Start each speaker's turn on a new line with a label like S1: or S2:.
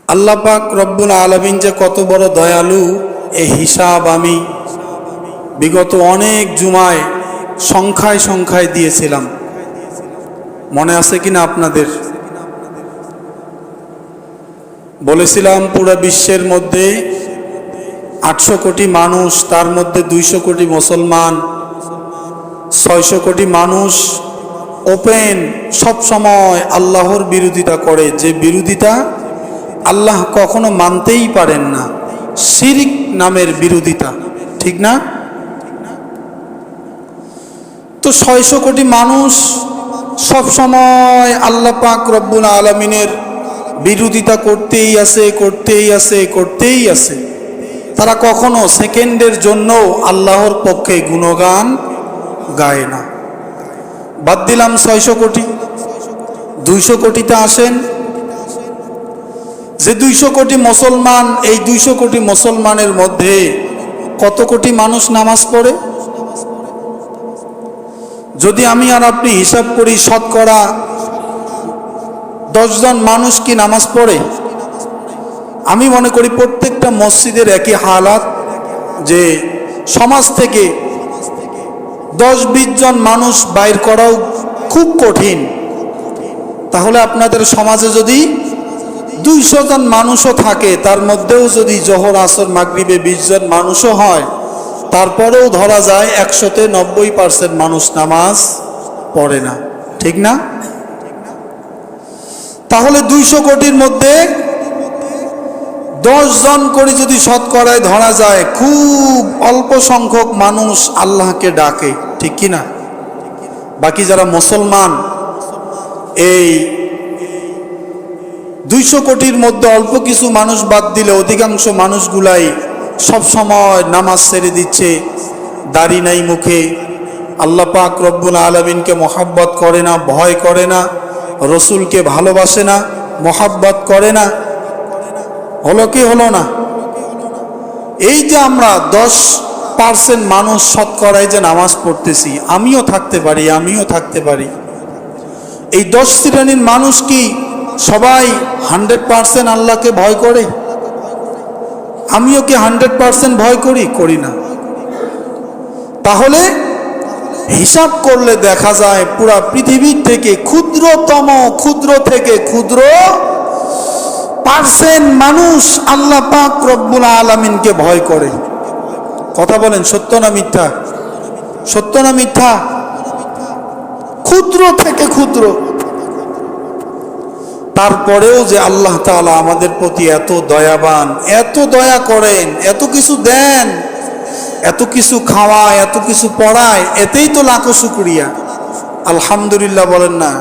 S1: আল্লাহ পাক রব্বুল আলামিন যে কত বড় দয়ালু এই হিসাব আমি বিগত অনেক জুমায় সংখ্যায় সংখ্যায় দিয়েছিলাম। মনে আছে কিনা আপনাদের? বলেছিলাম পুরো বিশ্বের মধ্যে 800 কোটি মানুষ, তার মধ্যে 200 কোটি মুসলমান, 600 কোটি মানুষ ওপেন সব সময় আল্লাহর বিরোধিতা করে, যে বিরোধিতা আল্লাহ কখনো মানতেই পারেন না, শিরক নামের বিরোধিতা, ঠিক না? তো 600 কোটি মানুষ সব সময় আল্লাহ পাক রব্বুল আলামিনের বিরোধিতা করতেই আছে। তারা কখনো সেকেন্ডের জন্য আল্লাহর পক্ষে গুণগান গায় না। বাদ দিলাম 600 কোটি, 200 কোটিতে আসেন। যে 200 কোটি মুসলমান, এই 200 কোটি মুসলমানের মধ্যে কত কোটি মানুষ নামাজ পড়ে? যদি আমি আর আপনি হিসাব করি, শতকরা 10 জন মানুষ কি নামাজ পড়ে? আমি মনে করি প্রত্যেকটা মসজিদের একই হালাত, যে সমাজ থেকে 10-20 জন মানুষ বাইর করাও খুব কঠিন। তাহলে আপনাদের সমাজে যদি 200 জন মানুষও থাকে, তার মধ্যেও যদি জোহর আসর মাগরিবে 20 জন মানুষও হয়, তারপরেও ধরা যায় 100-তে 90% মানুষ নামাজ পড়ে না, ঠিক না? তাহলে 200 কোটির মধ্যে 10 জন করে যদি শতকরায় ধরা যায়, খুব অল্প সংখ্যক মানুষ আল্লাহকে ডাকে, ঠিক কি না? বাকি যারা মুসলমান, এই 200 কোটির মধ্যে অল্প কিছু মানুষ বাদ দিলে অধিকাংশ মানুষগুলাই সব সময় নামাজ ছেড়ে দিচ্ছে, দাড়ি নাই মুখে, আল্লাহ পাক রব্বুল আলামিনকে মহাব্বত করে না, ভয় করে না, রসুলকে ভালোবাসে না, মহাব্বত করে না। হলো কি হলো না? এই যে আমরা 10% মানুষ শতকরায় যে নামাজ পড়তেছি, আমিও থাকতে পারি। এই 10 শ্রেণীর মানুষ কি সবাই 100% আল্লাহকে ভয় করে? আমিও কি 100% ভয় করি না? তাহলে হিসাব করলে দেখা যায় পুরা পৃথিবীর থেকে ক্ষুদ্র থেকে ক্ষুদ্র পার্সেন্ট মানুষ আল্লাহ পাক রব্বুল আলামিনকে ভয় করে। কথা বলেন, সত্য না মিথ্যা? সত্য না মিথ্যা? ক্ষুদ্র থেকে ক্ষুদ্র। তারপরেও যে আল্লাহ তাআলা আমাদের প্রতি এত দয়াবান, এত দয়া করেন, এত কিছু দেন, এত কিছু খাওয়ায়, এত কিছু পড়ায়, এতেই তো লাখো শুকরিয়া। আলহামদুলিল্লাহ বলেন না?